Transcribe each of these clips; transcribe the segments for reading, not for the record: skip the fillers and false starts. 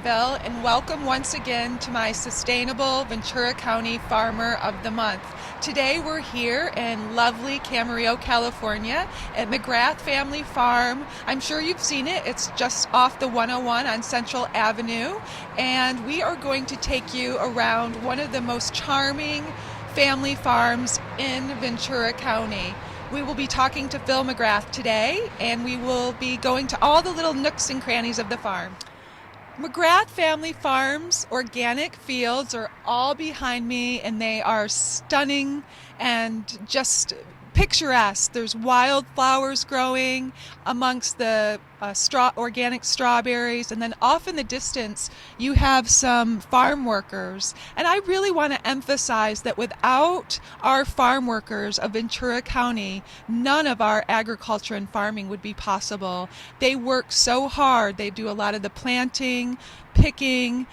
Phil, and welcome once again to my Sustainable Ventura County Farmer of the Month. Today we're here in lovely Camarillo, California at McGrath Family Farm. I'm sure you've seen it. It's just off the 101 on Central Avenue, and we are going to take you around one of the most charming family farms in Ventura County. We will be talking to Phil McGrath today, and we will be going to all the little nooks and crannies of the farm. McGrath Family Farm's organic fields are all behind me, and they are stunning and just picturesque. There's wildflowers growing amongst the organic strawberries, and then off in the distance you have some farm workers. And I really want to emphasize that without our farm workers of Ventura County, none of our agriculture and farming would be possible. They work so hard. They do a lot of the planting, picking,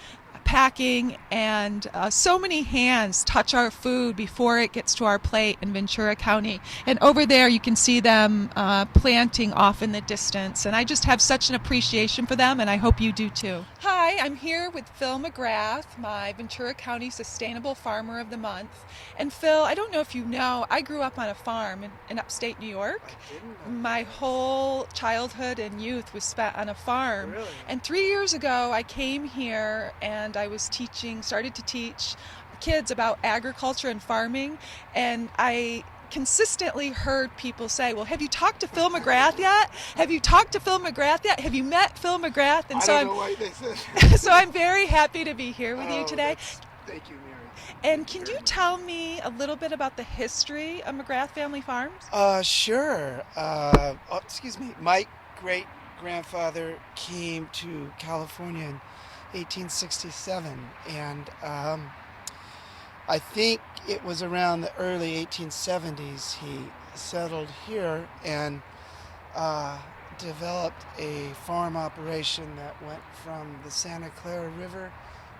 packing, and so many hands touch our food before it gets to our plate in Ventura County. And over there you can see them planting off in the distance, and I just have such an appreciation for them, and I hope you do too. Hi, I'm here with Phil McGrath, my Ventura County Sustainable Farmer of the Month. And Phil, I don't know if you know, I grew up on a farm in upstate New York. My whole childhood and youth was spent on a farm. Really? And 3 years ago I came here and I was started to teach kids about agriculture and farming, and I consistently heard people say, well, have you talked to Phil McGrath yet? Have you talked to Phil McGrath yet? Have you met Phil McGrath? And I so don't know why they said. so I'm very happy to be here with you today. Thank you, Mary. And can you tell me a little bit about the history of McGrath Family Farms? Sure. Excuse me. My great-grandfather came to California in 1867, and I think it was around the early 1870s he settled here and developed a farm operation that went from the Santa Clara River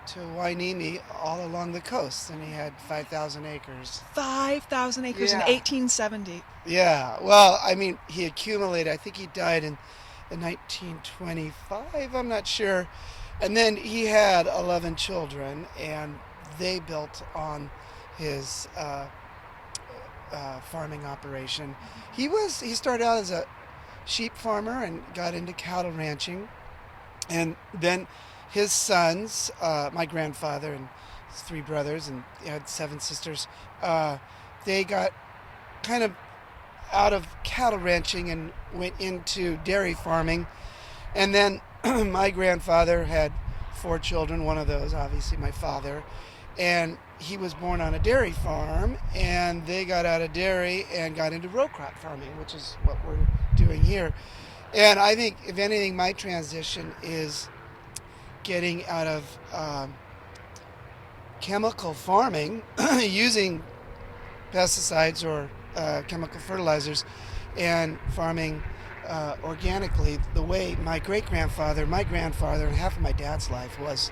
to Wainimi all along the coast, and he had 5,000 acres. 5,000 acres in Yeah. 1870. Yeah, well, I mean, he accumulated, I think he died in 1925, I'm not sure. And then he had 11 children, and they built on his farming operation. He started out as a sheep farmer and got into cattle ranching, and then his sons, my grandfather and his 3 brothers, and he had 7 sisters, they got kind of out of cattle ranching and went into dairy farming. And then my grandfather had 4 children, one of those obviously my father, and he was born on a dairy farm, and they got out of dairy and got into row crop farming, which is what we're doing here. And I think, if anything, my transition is getting out of chemical farming, using pesticides or chemical fertilizers, and farming organically the way my great-grandfather, my grandfather, and half of my dad's life was.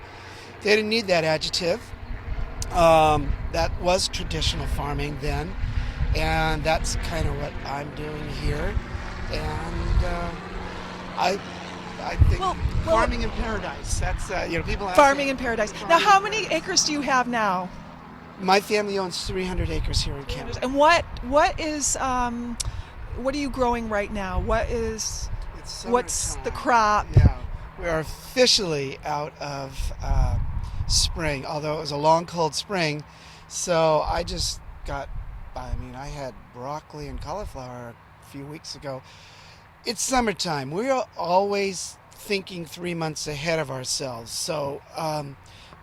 They didn't need that adjective. That was traditional farming then, and that's kind of what I'm doing here. And I think farming in paradise. That's people ask Farming me, in paradise. Now, how many acres do you have now? My family owns 300 acres here in Canada. And what are you growing right now? What's the crop? Yeah, we are officially out of spring, although it was a long, cold spring. So I had broccoli and cauliflower a few weeks ago. It's summertime. We're always thinking 3 months ahead of ourselves. So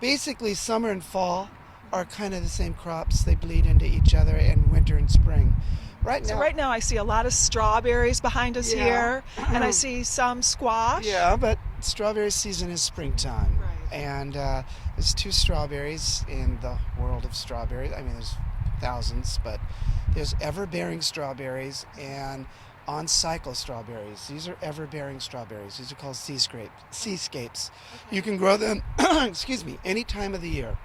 basically summer and fall are kind of the same crops. They bleed into each other, and winter and spring. Right now I see a lot of strawberries behind us here, and I see some squash. Yeah, but strawberry season is springtime. Right. And there's 2 strawberries in the world of strawberries. I mean, there's thousands, but there's ever-bearing strawberries and on-cycle strawberries. These are ever-bearing strawberries. These are called seascapes. Okay. You can grow them, excuse me, any time of the year.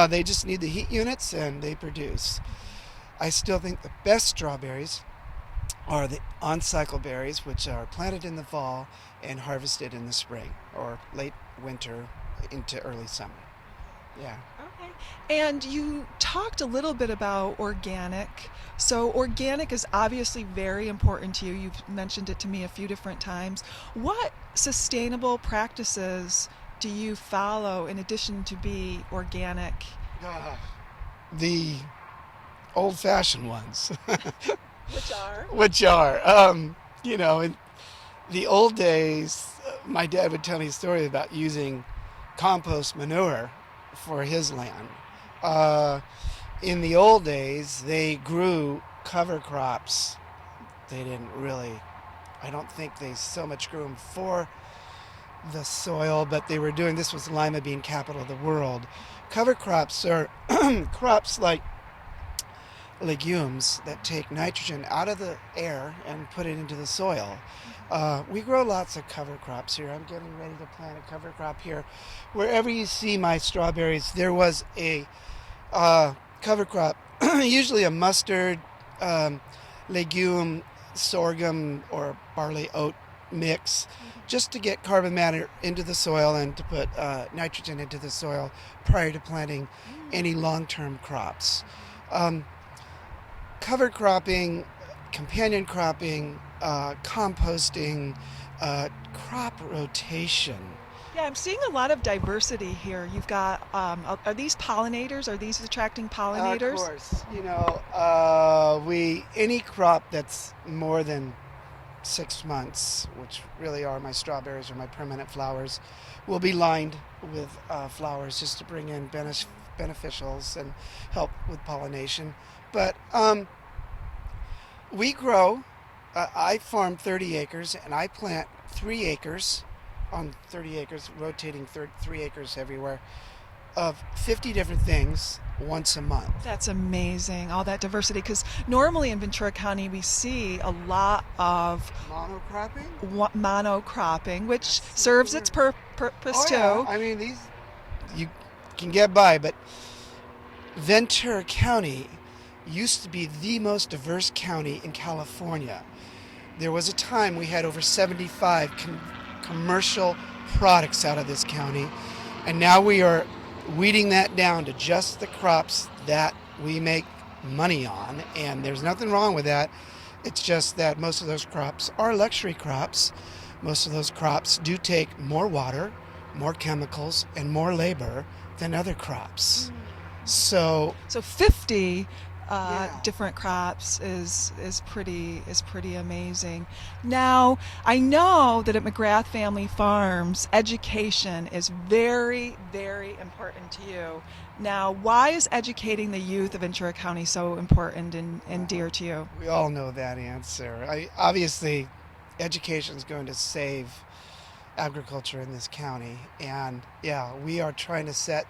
They just need the heat units, and they produce. I still think the best strawberries are the on-cycle berries, which are planted in the fall and harvested in the spring or late winter into early summer. Yeah. Okay. And you talked a little bit about organic. So, organic is obviously very important to you. You've mentioned it to me a few different times. What sustainable practices do you follow in addition to be organic? Ah, the old-fashioned ones, Which are? which are, in the old days, my dad would tell me a story about using compost manure for his land. Uh, in the old days, they grew cover crops. They didn't really, I don't think they so much grew them for the soil, but they were doing, this was lima bean capital of the world. Cover crops are crops like legumes that take nitrogen out of the air and put it into the soil. We grow lots of cover crops here. I'm getting ready to plant a cover crop here. Wherever you see my strawberries, there was a cover crop, usually a mustard, legume, sorghum, or barley oat mix, just to get carbon matter into the soil and to put nitrogen into the soil prior to planting any long-term crops. Cover cropping, companion cropping, composting, crop rotation. Yeah, I'm seeing a lot of diversity here. You've got, are these pollinators? Are these attracting pollinators? Of course, any crop that's more than 6 months, which really are my strawberries or my permanent flowers, will be lined with flowers just to bring in beneficials and help with pollination. But we grow, I farm 30 acres and I plant 3 acres on 30 acres, rotating 3 acres everywhere, of 50 different things once a month. That's amazing, all that diversity, because normally in Ventura County we see a lot of monocropping, which serves its purpose too. Yeah. I mean, these you can get by, but Ventura County used to be the most diverse county in California. There was a time we had over 75 commercial products out of this county, and now we are weeding that down to just the crops that we make money on, and there's nothing wrong with that. It's just that most of those crops are luxury crops. Most of those crops do take more water, more chemicals, and more labor than other crops. So 50 Yeah. different crops is pretty amazing. Now, I know that at McGrath Family Farms, education is very, very important to you. Now, why is educating the youth of Ventura County so important and dear to you? we all know that answer. Obviously, education is going to save agriculture in this county, and yeah, we are trying to set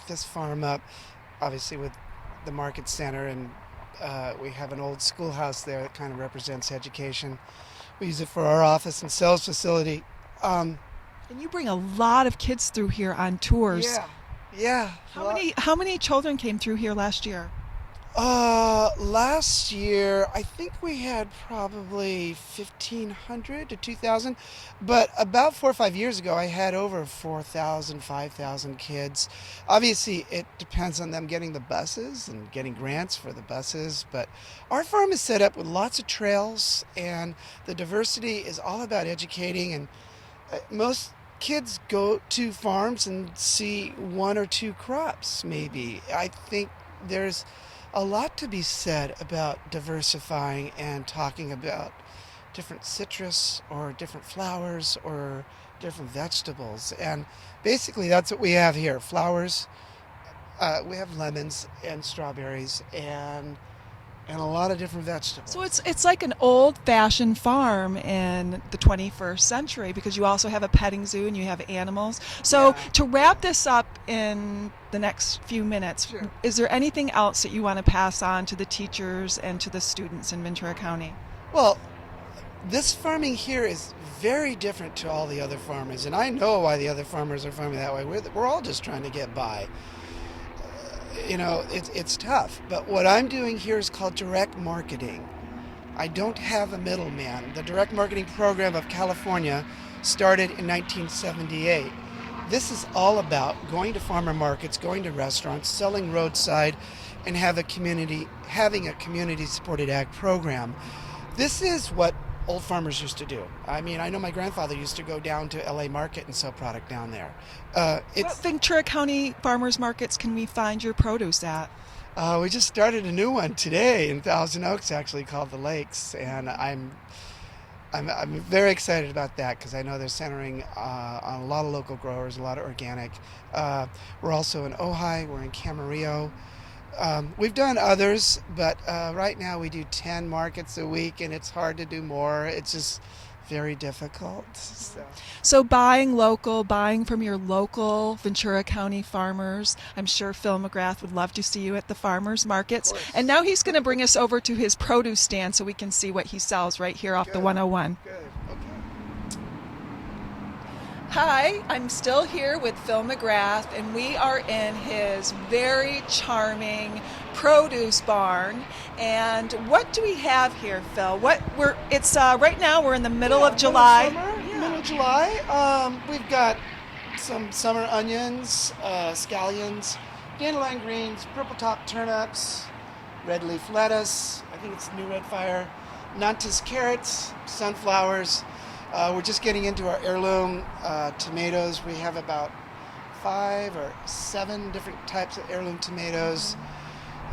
this farm up, obviously with the market center, and we have an old schoolhouse there that kind of represents education. We use it for our office and sales facility. And you bring a lot of kids through here on tours. Yeah. How many children came through here last year? Last year, I think we had probably 1,500 to 2,000, but about 4 or 5 years ago, I had over 4,000, 5,000 kids. Obviously, it depends on them getting the buses and getting grants for the buses, but our farm is set up with lots of trails, and the diversity is all about educating, and most kids go to farms and see 1 or 2 crops, maybe. I think there's a lot to be said about diversifying and talking about different citrus or different flowers or different vegetables. And basically that's what we have here. Flowers, we have lemons and strawberries and a lot of different vegetables. So it's like an old-fashioned farm in the 21st century, because you also have a petting zoo and you have animals. So Yeah. to wrap this up in the next few minutes, Sure. is there anything else that you want to pass on to the teachers and to the students in Ventura County? Well, this farming here is very different to all the other farmers, and I know why the other farmers are farming that way. We're all just trying to get by. It's tough, but what I'm doing here is called direct marketing. I don't have a middleman. The direct marketing program of California started in 1978. this is all about going to farmer markets, going to restaurants, selling roadside, and having a community-supported ag program. This is what old farmers used to do. I mean, I know my grandfather used to go down to LA Market and sell product down there. What Ventura County farmers markets can we find your produce at? We just started a new one today in Thousand Oaks, actually, called the Lakes, and I'm very excited about that because I know they're centering on a lot of local growers, a lot of organic. We're also in Ojai, we're in Camarillo. We've done others, but right now we do 10 markets a week, and it's hard to do more. It's just very difficult. So buying local, buying from your local Ventura County farmers. I'm sure Phil McGrath would love to see you at the farmers markets. And now he's going to bring us over to his produce stand so we can see what he sells right here off the 101. Good. Okay. Hi, I'm still here with Phil McGrath, and we are in his very charming produce barn. And what do we have here, Phil? Right now we're in the middle of July. Middle of July. We've got some summer onions, scallions, dandelion greens, purple top turnips, red leaf lettuce. I think it's new red fire. Nantes carrots, sunflowers. We're just getting into our heirloom tomatoes. We have about 5 or 7 different types of heirloom tomatoes.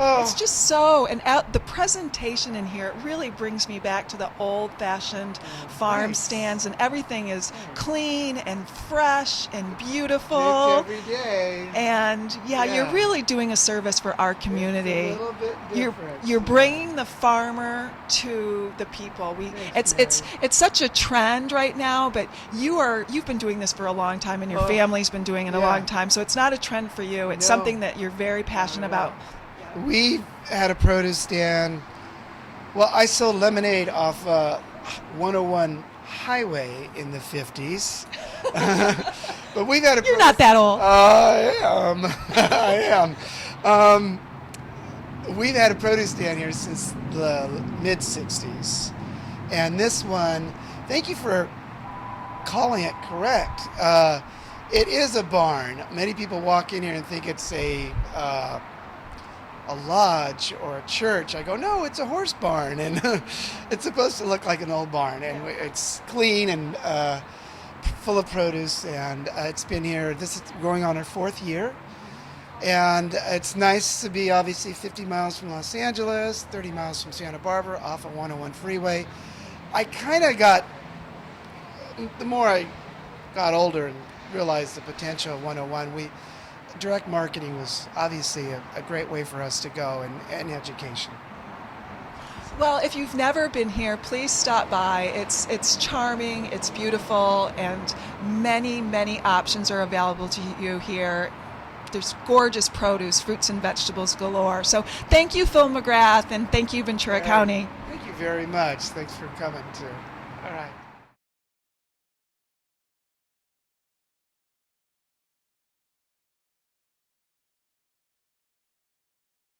Oh. It's just the presentation in here, it really brings me back to the old-fashioned farm nice. Stands, and everything is clean and fresh and beautiful. Every day. And you're really doing a service for our community. It's a little bit different. You're bringing the farmer to the people. It's such a trend right now, but you've been doing this for a long time, and your family's been doing it a long time. So it's not a trend for you. It's something that you're very passionate about. We had a produce stand. Well, I sold lemonade off 101 highway in the 50s. But we've had a You're not that old. I am. I am. We've had a produce stand here since the mid-60s. And this one, thank you for calling it correct. It is a barn. Many people walk in here and think it's a lodge or a church. I go, no, it's a horse barn, and it's supposed to look like an old barn, and it's clean and full of produce, and it's been here. This is going on our 4th year, and it's nice to be obviously 50 miles from Los Angeles, 30 miles from Santa Barbara, off of 101 freeway. I kind of the more I got older and realized the potential of 101, direct marketing was obviously a great way for us to go, and education. Well, if you've never been here, please stop by. It's charming, it's beautiful, and many options are available to you here. There's gorgeous produce, fruits and vegetables galore. So thank you, Phil McGrath, and thank you, Ventura County. Thank you very much. Thanks for coming too. All right.